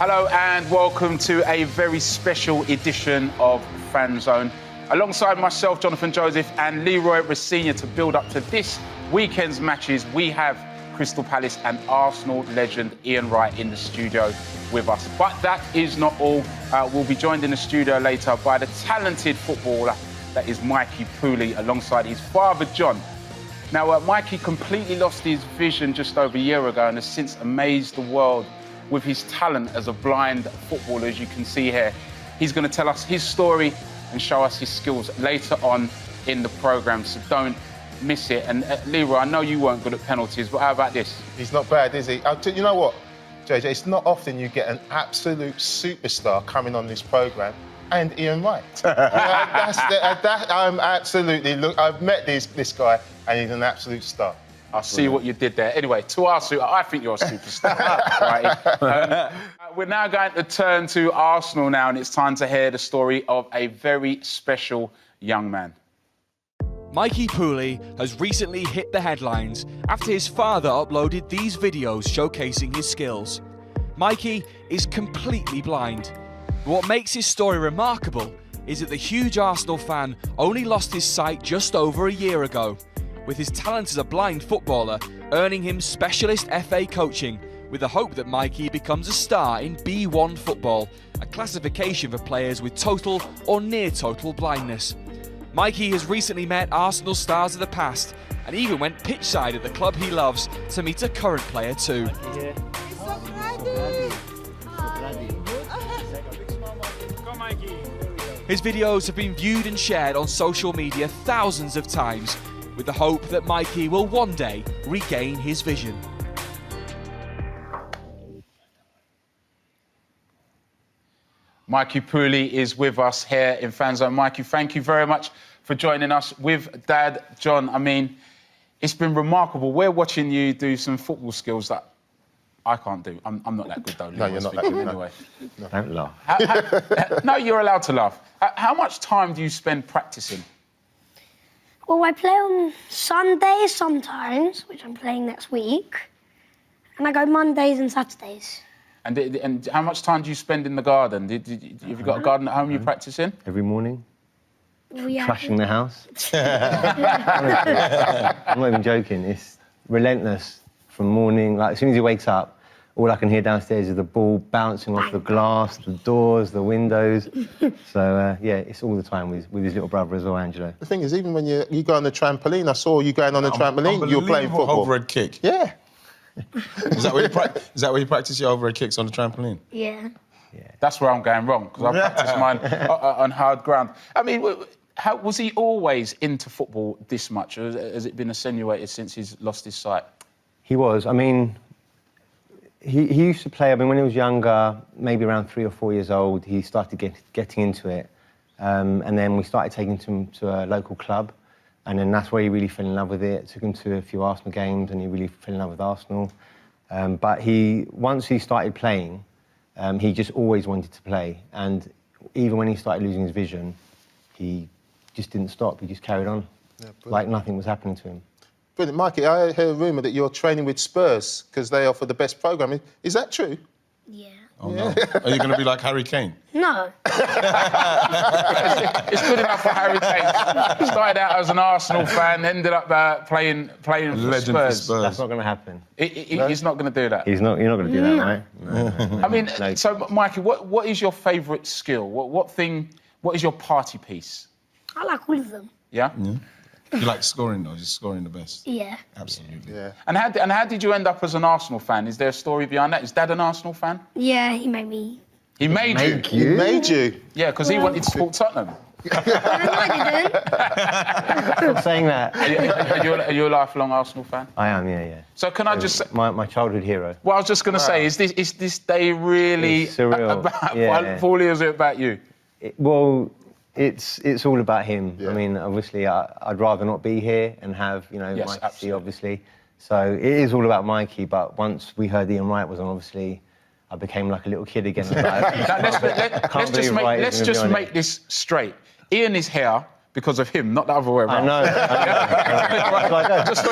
Hello and welcome to a very special edition of Fanzone. Alongside myself, Jonathan Joseph, and Leroy Rosenior to build up to this weekend's matches, we have Crystal Palace and Arsenal legend Ian Wright in the studio with us. But that is not all. We'll be joined in the studio later by the talented footballer that is Mikey Poulli alongside his father, John. Now, Mikey completely lost his vision just over a year ago and has since amazed the world with his talent as a blind footballer, as you can see here. He's going to tell us his story and show us his skills later on in the programme, so don't miss it. And Leroy, I know you weren't good at penalties, but how about this? He's not bad, is he? You know what, JJ, it's not often you get an absolute superstar coming on this programme and Ian Wright. I'm absolutely... Look, I've met this guy and he's an absolute star. I see what you did there. Anyway, to our suit, I think you're a superstar. Right. We're now going to turn to Arsenal now, and it's time to hear the story of a very special young man. Mikey Poulli has recently hit the headlines after his father uploaded these videos showcasing his skills. Mikey is completely blind. What makes his story remarkable is that the huge Arsenal fan only lost his sight just over a year ago, with his talent as a blind footballer earning him specialist FA coaching with the hope that Mikey becomes a star in B1 football, a classification for players with total or near total blindness. Mikey has recently met Arsenal stars of the past and even went pitchside at the club he loves to meet a current player too. His videos have been viewed and shared on social media thousands of times, with the hope that Mikey will one day regain his vision. Mikey Poulli is with us here in Fanzone. Mikey, thank you very much for joining us with Dad, John. I mean, it's been remarkable. We're watching you do some football skills that I can't do. I'm not that good, though. No, you're not that good. Anyway. No. Don't laugh. No, you're allowed to laugh. How much time do you spend practising? Well, I play on Sundays sometimes, which I'm playing next week, and I go Mondays and Saturdays. And how much time do you spend in the garden? Have you got a garden at home you practice in? Every morning, Yeah. trashing the house. I'm not even joking. It's relentless from morning. Like, as soon as he wakes up, all I can hear downstairs is the ball bouncing off the glass, the doors, the windows. So, yeah, it's all the time with his little brother as well, Angelo. The thing is, even when you go on the trampoline, I saw you going on the trampoline, you were playing football. Overhead kick. Yeah. Is that where you practice your overhead kicks on the trampoline? Yeah. That's where I'm going wrong, because I practice mine on hard ground. I mean, was he always into football this much, or has it been attenuated since he's lost his sight? He was. I mean, he used to play, I mean, when he was younger, maybe around 3 or 4 years old, he started getting into it. And then we started taking him to a local club. And then that's where he really fell in love with it. Took him to a few Arsenal games and he really fell in love with Arsenal. But once he started playing, he just always wanted to play. And even when he started losing his vision, he just didn't stop. He just carried on, like nothing was happening to him. Brilliant. Mikey, I heard a rumour that you're training with Spurs because they offer the best programming. Is that true? Yeah. Oh, no. Are you going to be like Harry Kane? No. It's good enough for Harry Kane. Started out as an Arsenal fan, ended up playing for Legend Spurs. for Spurs. That's not going to happen. He's not going to do that. You're not going to do that, right? No. I mean, so, Mikey, what is your favourite skill? What is your party piece? I like all of them. Yeah? You like scoring, though? You're scoring the best. Yeah. Absolutely. Yeah. And how did you end up as an Arsenal fan? Is there a story behind that? Is Dad an Arsenal fan? Yeah, he made me. He made you? He made you? Yeah, because he wanted to support Tottenham. No, I didn't. Stop saying that. Are you a lifelong Arsenal fan? I am, yeah. So can I just say... My childhood hero. Well, I was just going to say, is this day really It's surreal. about Yeah. Poulli, or is it about you? It's all about him. Yeah. I mean, obviously, I'd rather not be here and have, Yes, Mikey, absolutely. obviously. So it is all about Mikey, but once we heard Ian Wright was on, obviously, I became like a little kid again. Now, let's just make this straight. Ian is here because of him, not the other way around. I know. I just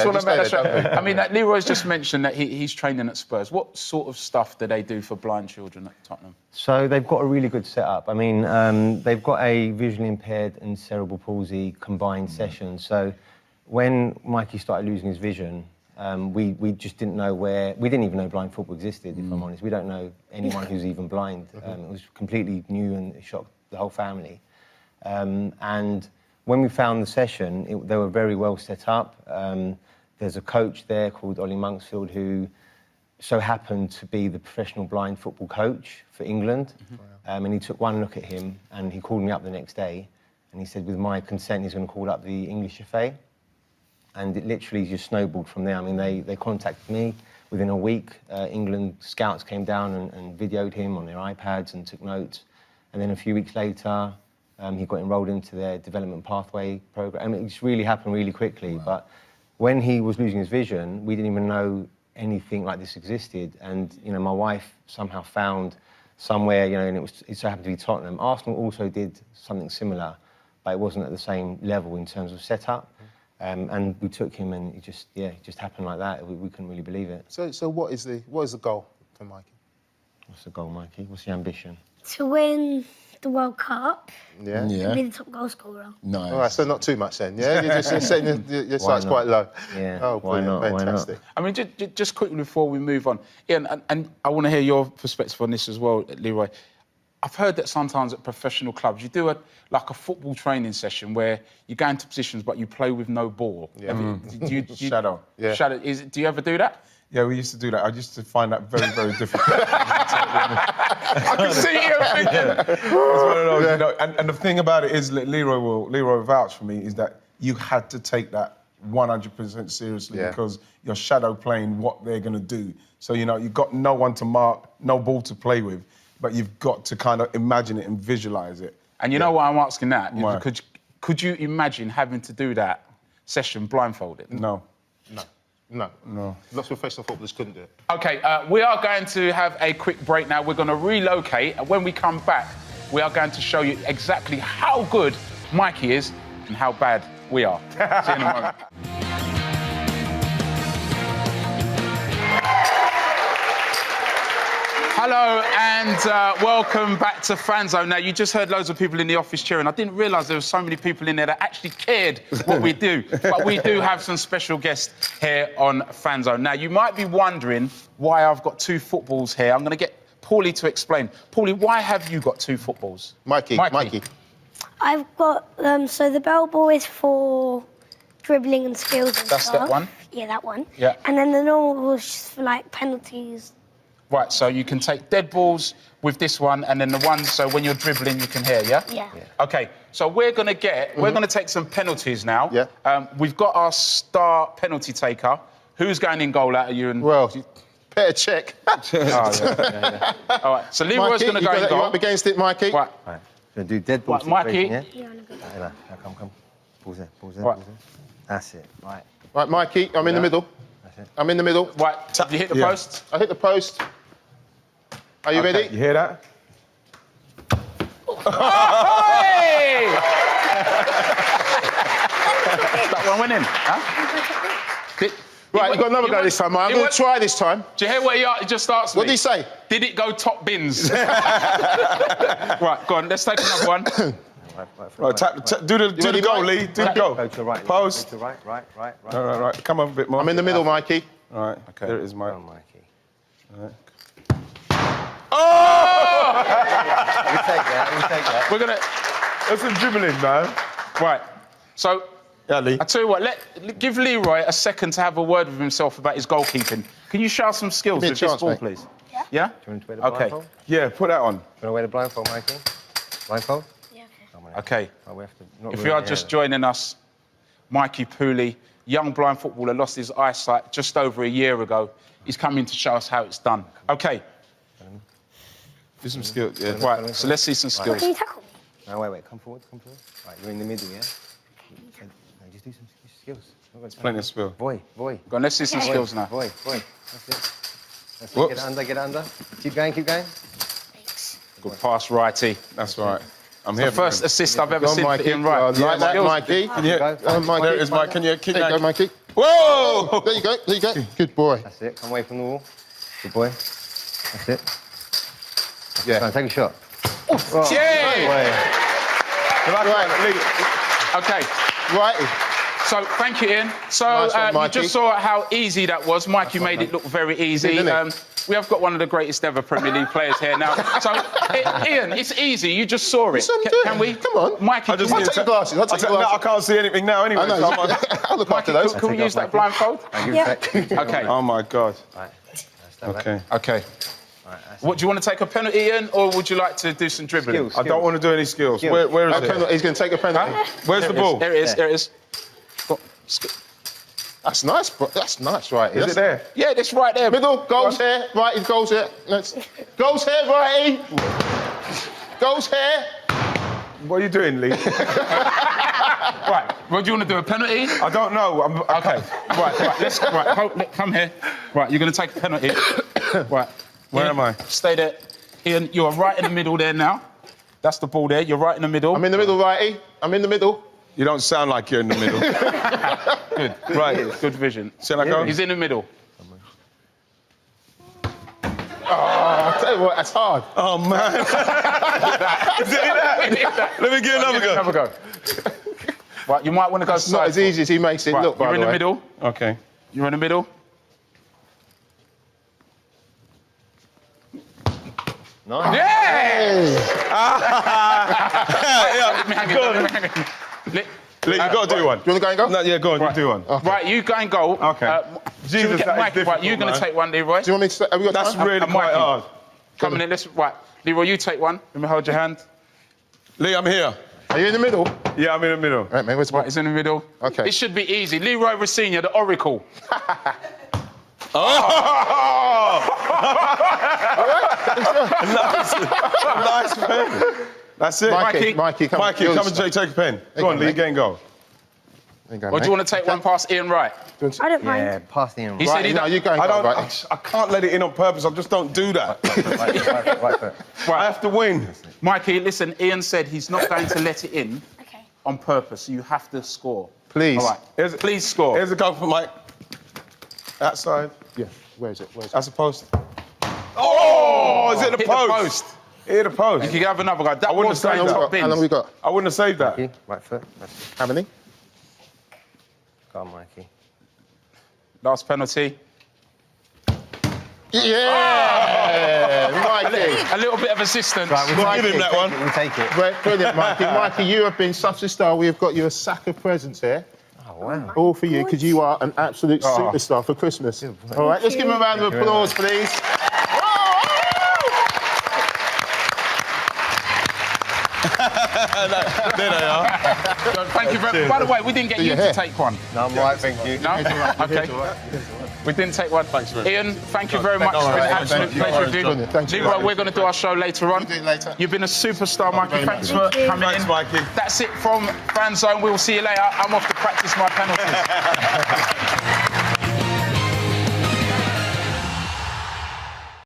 want to make that straight. don't I mean, Leroy's just mentioned that he's training at Spurs. What sort of stuff do they do for blind children at Tottenham? So they've got a really good setup. I mean, they've got a visually impaired and cerebral palsy combined session. So when Mikey started losing his vision, we just didn't know where... We didn't even know blind football existed, if I'm honest. We don't know anyone who's even blind. It was completely new and it shocked the whole family. And when we found the session, they were very well set up. There's a coach there called Ollie Monksfield who so happened to be the professional blind football coach for England. And he took one look at him and he called me up the next day and he said, with my consent, he's going to call up the English FA. And it literally just snowballed from there. I mean, they contacted me within a week. England scouts came down and videoed him on their iPads and took notes. And then a few weeks later, he got enrolled into their development pathway program. I mean, it just really happened really quickly. But when he was losing his vision, we didn't even know anything like this existed. And, you know, my wife somehow found somewhere, you know, and it so happened to be Tottenham. Arsenal also did something similar, but it wasn't at the same level in terms of setup. And we took him and it just happened like that. We couldn't really believe it. So what is the goal for Mikey? What's the goal, Mikey? What's the ambition? To win the World Cup Yeah. and Yeah. be the top goal scorer. Nice. All right, so not too much then, yeah? You're just setting your sights not? quite low. Yeah, Oh, why brilliant, not? Why not? fantastic. I mean, just quickly before we move on, Ian, and I want to hear your perspective on this as well, Leroy. I've heard that sometimes at professional clubs you do like a football training session where you go into positions but you play with no ball. Yeah. Do you, Shadow. Yeah. Shadow. Do you ever do that? Yeah, we used to do that. I used to find that very, very difficult. I can see you thinking. It's one of those, you know, and the thing about it is, Leroy will vouch for me, is that you had to take that 100% seriously because you're shadow playing what they're going to do. So, you know, you've got no one to mark, no ball to play with, but you've got to kind of imagine it and visualise it. And you know why I'm asking that? Why? Could you imagine having to do that session blindfolded? No. No. Lots of professional footballers couldn't do it. OK, we are going to have a quick break now. We're going to relocate, and when we come back, we are going to show you exactly how good Mikey is and how bad we are. See you in a moment. Hello and welcome back to Fanzone. Now, you just heard loads of people in the office cheering. I didn't realise there were so many people in there that actually cared what we do. But we do have some special guests here on Fanzone. Now, you might be wondering why I've got two footballs here. I'm going to get Poulli to explain. Poulli, why have you got two footballs? Mikey. I've got, so the bell ball is for dribbling and skills and That's stuff. that one? Yeah, that one. Yeah. And then the normal ball is just for, like, penalties. Right, so you can take dead balls with this one, and then the ones, so when you're dribbling, you can hear, yeah? Yeah. OK, so we're going to take some penalties now. Yeah. We've got our star penalty taker. Who's going in goal out of you? And... Well, better check. All right, so Leroy's going to go in goal. You up against it, Mikey? Right. Right. Gonna do dead ball Right, Mikey. situation, yeah? Yeah, I'm good. Right, come. Balls there. Right. That's it, right. Right, Mikey, I'm in the middle. That's it. I'm in the middle. Right, have you hit the post? I hit the post. Are you ready? You hear that? Hey! That one went in, huh? Right, you've got another go this time, mate. I'm going to try this time. Do you hear what he just asked me? What did he say? Did it go top bins? Right, go on, let's take another one. Right, do the ready, goal, Mike? Lee. Do the goal. Go to the right. Post. Go to the right. Right. Come on a bit more. I'm in the middle, Mikey. All right, Okay. there it is, Mike. Come on, Mikey. All right. Oh! We take that. We're going to... That's some dribbling, man. Right, so... Yeah, Lee. I tell you what, give Leroy a second to have a word with himself about his goalkeeping. Can you show us some skills Give me a with this chance, ball, mate. please? Yeah. Yeah? Do you want to wear the Okay. blindfold? Yeah, put that on. Do you want to wear the blindfold, Mikey? Blindfold? Yeah, okay. Come on, Okay. oh, we have to not If ruin you are the just hair. joining us, Mikey Poulli, young blind footballer, lost his eyesight just over a year ago. He's coming to show us how it's done. Okay, Do some skills. Yeah. right, so let's see some skills. Can you tackle me? No, wait, come forward. Right, you're in the middle, yeah? No, just do some skills. Plenty of spill. Boy. Go on, let's see some skills now. Boy. That's it. Whoops. Get it under. Keep going. Thanks. Good pass, righty. That's right. I'm The here. first assist I've ever Go on, seen for Mikey. Ian Wright. Like that, Skills. Mikey. Can you, Mikey. there it is, Mike. Can you keep There you go, that? Mikey. Whoa! There you go, there you go. Good boy. That's it. Come away from the wall. Good boy. That's it. Yeah. Now take a shot. Yeah! Right. Okay. Righty. So, thank you, Ian. So, Nice one, you Mikey. just saw how easy that was. Mikey made it look very easy. Didn't it? We have got one of the greatest ever Premier League players here now. So, Ian, it's easy. You just saw it. Yes, I'm doing. Can we? Come on. Mikey, I just can I'll we- take your glasses. I'll take your No, I glasses. can't see anything now anyway. I know. so I'm I'll look after those. can we use that Mikey. blindfold? Yeah. Okay. Oh my God. Right. Okay. Okay. Right, that's What, do you want to take a penalty, Ian, or would you like to do some dribbling? Skills. I don't want to do any skills. Where is it? He's going to take a penalty. Where's the ball? There it is. There it is. That's nice, bro. That's nice, right? Is it there? Yeah, it's right there. Middle, goes here, righty, goes here. Goes here, righty. Goes here. What are you doing, Lee? Right. Well, do you want to do a penalty? I don't know. Okay. Right. Let's. Right. Come here. Right. You're going to take a penalty. Right. Where Ian, am I? Stay there. Ian, you're right in the middle there now. That's the ball there. You're right in the middle. I'm in the middle, righty. I'm in the middle. You don't sound like you're in the middle. Good. Right. Good vision. Shall I go? He's in the middle. I'll tell you what, that's hard. Oh, man. Is it that? Let me get another go. Have a go. Right. You might want to go It's not as easy as he makes it Right, look, by you're in the the way. middle. Okay. You're in the middle. Nice. Yeah! Yeah, Lee, Lee, you got to do one. Do you want to go and go? No, yeah, go on. Right. You do one. Right, you go and go. Okay. Jesus, should we get that is Mikey, right, difficult, you're going to man. take one, Leroy. Do you want me to... Have we got That's time? really And quite Mikey. hard. Coming in, let's... Right, Leroy, you take one. Let me hold your hand. Lee, I'm here. Are you in the middle? Yeah, I'm in the middle. Right, mate, where's the Right, ball? it's in the middle. Okay. It should be easy. Leroy Rosenior, the Oracle. Nice pen. That's it. Mikey, come Mikey, come and take a pen. Go on, go, Lee, mate. get and go. There you go, Or do you want to take one past Ian Wright? I don't mind. Yeah, pass the in. He said he no, you go and I go, don't. right. I can't let it in on purpose. I just don't do that. Right foot. I have to win. Mikey, listen, Ian said he's not going to let it in Okay. on purpose, so you have to score. Please. All right, please score. Here's a go for Mike. That side. Yeah, where is it? Where is it? That's a post. Oh, is it the Hit post? the post. Hit the post. You can have another go. That wouldn't was have going saved top that. How long bins. we got? I wouldn't have saved that. Right foot. How many? Go on, Mikey. Last penalty. Yeah! Mikey. A little bit of assistance. Mikey. Give him that one. We'll take it. Great, brilliant, Mikey. Mikey, you have been such a star. We have got you a sack of presents here. Oh, wow. All for you, because you are an absolute superstar for Christmas. All right, let's give him a round of applause, please. There they are. Thank you very much. By the way, we didn't get you your to hair. take one. No, I'm right, thank you. No? Okay. We didn't take one. Thanks very much. Ian, thank you very much. It's been an absolute pleasure with you. Brilliant. Thank you. Leroy, we're going to do our show later on. We'll do it later. You've been a superstar, Mikey. very Thanks much. for coming Thanks, in. Mikey. That's it from Fanzone. We'll see you later. I'm off to practice my penalties.